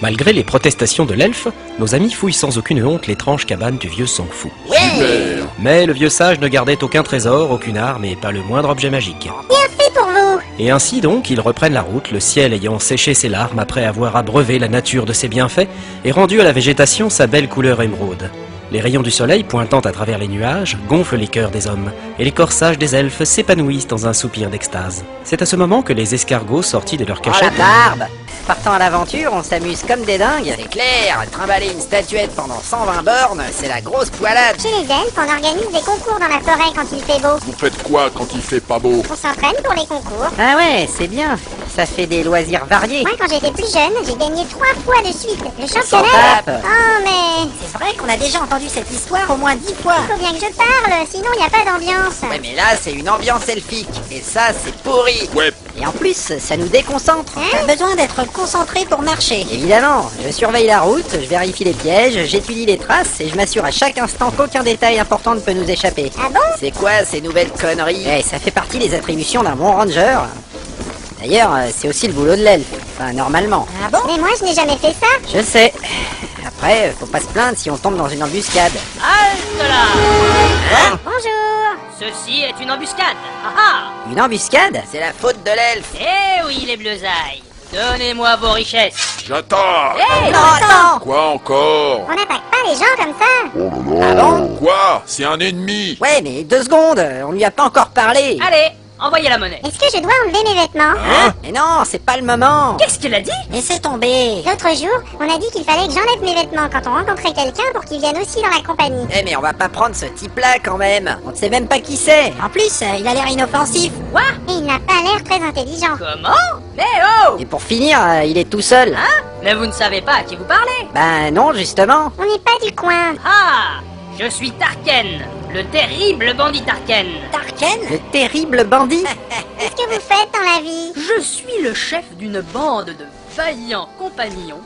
Malgré les protestations de l'elfe, nos amis fouillent sans aucune honte l'étrange cabane du vieux Sangfu. Super. Mais le vieux sage ne gardait aucun trésor, aucune arme et pas le moindre objet magique. Bien fait pour vous. Et ainsi donc, ils reprennent la route, le ciel ayant séché ses larmes après avoir abreuvé la nature de ses bienfaits et rendu à la végétation sa belle couleur émeraude. Les rayons du soleil pointant à travers les nuages gonflent les cœurs des hommes, et les corps sages des elfes s'épanouissent dans un soupir d'extase. C'est à ce moment que les escargots sortis de leur Oh la cachette... barbe! Partant à l'aventure, on s'amuse comme des dingues. C'est clair, trimballer une statuette pendant 120 bornes, c'est la grosse poilade. Chez les elfes, on organise des concours dans la forêt quand il fait beau. Vous faites quoi quand il fait pas beau? On s'entraîne pour les concours. Ah ouais, c'est bien. Ça fait des loisirs variés. Moi, quand j'étais plus jeune, j'ai gagné 3 fois de suite le S'en championnat. tape. Oh, mais C'est vrai qu'on a déjà entendu cette histoire au moins 10 fois. il faut bien que je parle, sinon il n'y a pas d'ambiance. Ouais, mais là, c'est une ambiance elfique, et ça, c'est pourri. Ouais, Et en plus, ça nous déconcentre. T'as besoin d'être concentré pour marcher. Évidemment, je surveille la route, je vérifie les pièges, j'étudie les traces et je m'assure à chaque instant qu'aucun détail important ne peut nous échapper. Ah bon? C'est quoi ces nouvelles conneries? Eh, ça fait partie des attributions d'un bon ranger. D'ailleurs, c'est aussi le boulot de l'elfe. Enfin, normalement. Ah bon? Mais moi, je n'ai jamais fait ça. Je sais. Après, faut pas se plaindre si on tombe dans une embuscade. Halte là! Bonjour. Ceci est une embuscade. Ah Une embuscade? C'est la faute de l'elfe. Eh oui, les bleusailles. Donnez-moi vos richesses. j'attaque. Non, attends. Quoi encore? On n'attaque pas les gens comme ça. Ah bon? Quoi? C'est un ennemi. Ouais, mais 2 secondes, on lui a pas encore parlé. Allez, envoyez la monnaie. Est-ce que je dois enlever mes vêtements? Hein? Mais non, c'est pas le moment. Qu'est-ce qu'elle a dit? Laissez tomber. L'autre jour, on a dit qu'il fallait que j'enlève mes vêtements quand on rencontrait quelqu'un pour qu'il vienne aussi dans la compagnie. Eh, mais on va pas prendre ce type-là quand même. On ne sait même pas qui c'est. En plus, il a l'air inoffensif. Quoi? Et il n'a pas l'air très intelligent. Comment? Mais oh! Et pour finir, il est tout seul. Hein? Mais vous ne savez pas à qui vous parlez? Ben non, justement. On n'est pas du coin. Ah! Je suis Tarken, le terrible bandit Tarken. Tarken? Le terrible bandit. Qu'est-ce que vous faites dans la vie? Je suis le chef d'une bande de vaillants compagnons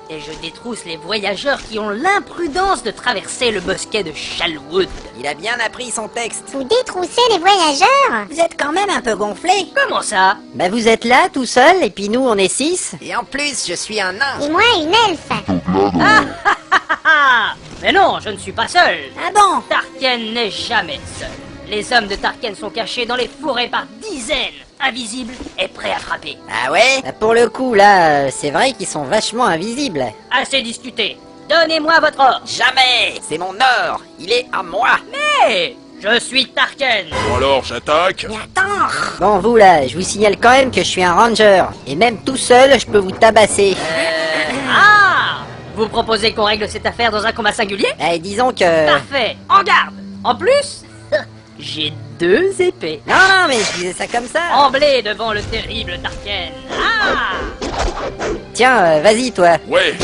et je détrousse les voyageurs qui ont l'imprudence de traverser le bosquet de Shalwood. Il a bien appris son texte. Vous détroussez les voyageurs? Vous êtes quand même un peu gonflé. Comment ça? Ben vous êtes là, tout seul, et puis nous, on est 6. Et en plus, je suis un nain. Et moi, une elfe. Ah! Mais non, je ne suis pas seul. Ah bon? Tarken n'est jamais seul. Les hommes de Tarken sont cachés dans les forêts par dizaines, invisibles et prêts à frapper. Ah ouais? Bah, pour le coup, là, c'est vrai qu'ils sont vachement invisibles. Assez discuté. Donnez-moi votre or. Jamais! C'est mon or. Il est à moi. Hé! Je suis Tarken. Bon alors, j'attaque. Mais attends. Bon, vous là, je vous signale quand même que je suis un ranger. Et même tout seul, je peux vous tabasser. Ah! Vous proposez qu'on règle cette affaire dans un combat singulier? Eh, disons que... Parfait. En garde. En plus, j'ai 2 épées. Non, non, mais je disais ça comme ça. Tremblez devant le terrible Tarken. Ah! Tiens, vas-y, toi. Ouais,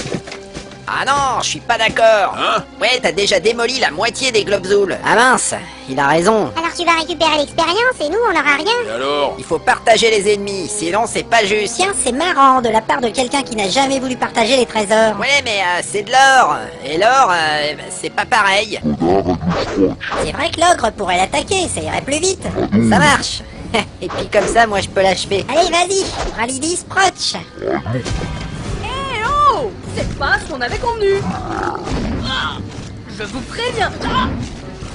Ah non, je suis pas d'accord. hein? Ouais, t'as déjà démoli la moitié des Globzouls. Ah mince, il a raison. Alors tu vas récupérer l'expérience et nous, on n'aura rien. Et alors? Il faut partager les ennemis, sinon c'est pas juste. Tiens, c'est marrant de la part de quelqu'un qui n'a jamais voulu partager les trésors. Ouais, mais c'est de l'or. Et l'or, c'est pas pareil. C'est vrai que l'ogre pourrait l'attaquer, ça irait plus vite. Ça marche. Et puis comme ça, moi, je peux l'achever. Allez, vas-y. Ralidis, Proch. Eh oh! C'est pas ce qu'on avait convenu. Ah! Je vous préviens. Ah!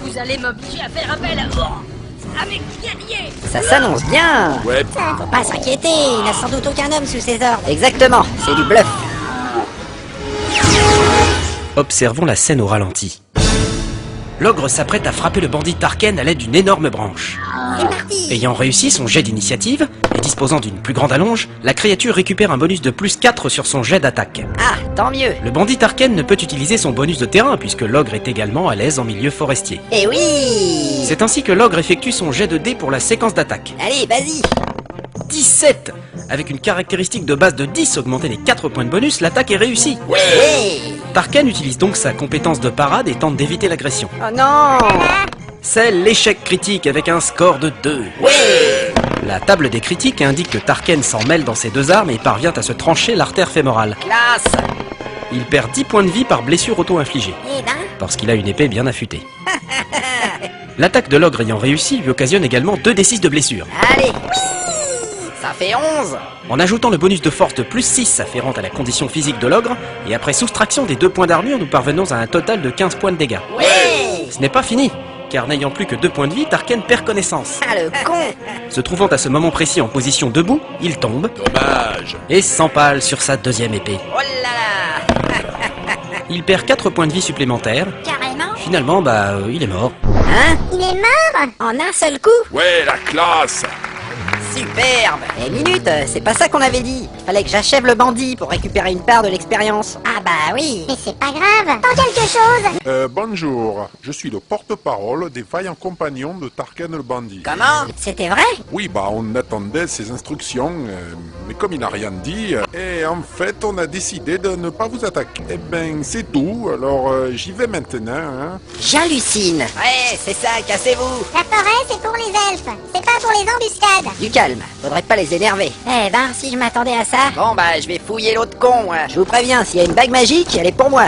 Vous allez m'obliger à faire appel à mes guerriers. Ça s'annonce bien. Ouais, Faut pas s'inquiéter, il n'a sans doute aucun homme sous ses ordres. Exactement, c'est du bluff. Observons la scène au ralenti. L'ogre s'apprête à frapper le bandit Tarken à l'aide d'une énorme branche. C'est parti. Ayant réussi son jet d'initiative, et disposant d'une plus grande allonge, la créature récupère un bonus de plus 4 sur son jet d'attaque. Ah, tant mieux. Le bandit Tarken ne peut utiliser son bonus de terrain puisque l'ogre est également à l'aise en milieu forestier. Eh oui. C'est ainsi que l'ogre effectue son jet de dés pour la séquence d'attaque. Allez, vas-y. 17! Avec une caractéristique de base de 10 augmentée des 4 points de bonus, l'attaque est réussie. Ouais. Tarken utilise donc sa compétence de parade et tente d'éviter l'agression. Oh non. C'est l'échec critique avec un score de 2. La table des critiques indique que Tarken s'en mêle dans ses 2 armes et parvient à se trancher l'artère fémorale. Classe. Il perd 10 points de vie par blessure auto-infligée, Eh ben, parce qu'il a une épée bien affûtée. L'attaque de l'ogre ayant réussi lui occasionne également 2d6 de blessure. Allez. Ça fait 11. En ajoutant le bonus de force de plus 6 afférent à la condition physique de l'ogre, et après soustraction des 2 points d'armure, nous parvenons à un total de 15 points de dégâts. Ouais. Ce n'est pas fini, car n'ayant plus que 2 points de vie, Tarken perd connaissance. Ah, le con. Se trouvant à ce moment précis en position debout, il tombe Dommage. et s'empale sur sa deuxième épée. Oh là là. Il perd 4 points de vie supplémentaires. Carrément. Finalement, il est mort. Hein? Il est mort. En un seul coup. Ouais, la classe. Superbe. Eh minute, c'est pas ça qu'on avait dit. Il fallait que j'achève le bandit pour récupérer une part de l'expérience. Ah bah oui. Mais c'est pas grave. Tant quelque chose. Bonjour, je suis le porte-parole des vaillants compagnons de Tarken le bandit. Comment? C'était vrai? Oui, on attendait ses instructions, mais comme il n'a rien dit, et en fait, on a décidé de ne pas vous attaquer. Eh ben, c'est tout, alors j'y vais maintenant, hein. J'hallucine. Ouais, c'est ça, cassez-vous. La forêt, c'est pour les elfes. C'est pas pour les embuscades. Du calme, faudrait pas les énerver. Eh ben, si je m'attendais à ça. Bon, je vais fouiller l'autre con. Je vous préviens, s'il y a une bague magique, elle est pour moi.